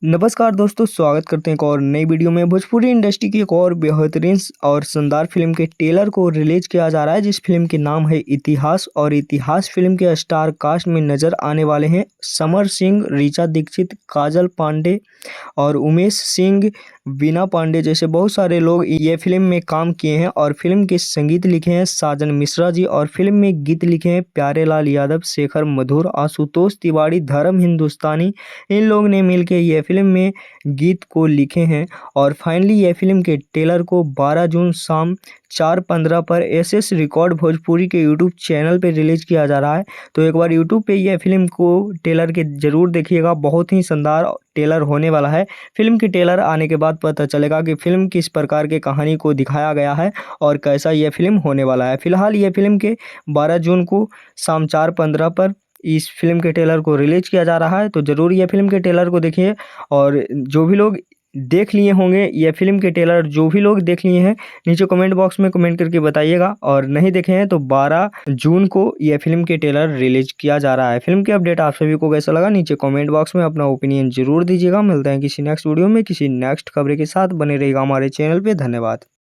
नमस्कार दोस्तों, स्वागत करते हैं एक और नई वीडियो में। भोजपुरी इंडस्ट्री की एक और बेहतरीन और शानदार फिल्म के ट्रेलर को रिलीज किया जा रहा है, जिस फिल्म के नाम है इतिहास। और इतिहास फिल्म के स्टार कास्ट में नजर आने वाले हैं समर सिंह, ऋचा दीक्षित, काजल पांडे और उमेश सिंह, बीना पांडे जैसे बहुत सारे लोग ये फिल्म में काम किए हैं। और फिल्म के संगीत लिखे हैं साजन मिश्रा जी, और फिल्म में गीत लिखे हैं प्यारेलाल यादव, शेखर मधुर, आशुतोष तिवारी, धर्म हिंदुस्तानी। इन लोग ने मिलकर ये फिल्म में गीत को लिखे हैं। और फाइनली ये फिल्म के ट्रेलर को 12 जून शाम 4:15 पर एसएस रिकॉर्ड भोजपुरी के यूट्यूब चैनल पे रिलीज किया जा रहा है। तो एक बार यूट्यूब पे ये फिल्म को ट्रेलर के जरूर देखिएगा, बहुत ही शानदार ट्रेलर होने वाला है। फिल्म की ट्रेलर आने के बाद पता चलेगा कि फिल्म किस प्रकार की कहानी को दिखाया गया है और कैसा यह फिल्म होने वाला है। फिलहाल ये फिल्म के 12 जून को शाम 4:15 पर इस फिल्म के ट्रेलर को रिलीज किया जा रहा है। तो ज़रूर ये फिल्म के ट्रेलर को देखिए। और जो भी लोग देख लिए होंगे ये फिल्म के ट्रेलर, जो भी लोग देख लिए हैं, नीचे कमेंट बॉक्स में कमेंट करके बताइएगा। और नहीं देखे हैं तो 12 जून को यह फिल्म के ट्रेलर रिलीज किया जा रहा है। फिल्म के अपडेट आप सभी को कैसा लगा, नीचे कमेंट बॉक्स में अपना ओपिनियन जरूर दीजिएगा। मिलते हैं किसी नेक्स्ट वीडियो में किसी नेक्स्ट खबर के साथ। बने रहिएगा हमारे चैनल पे। धन्यवाद।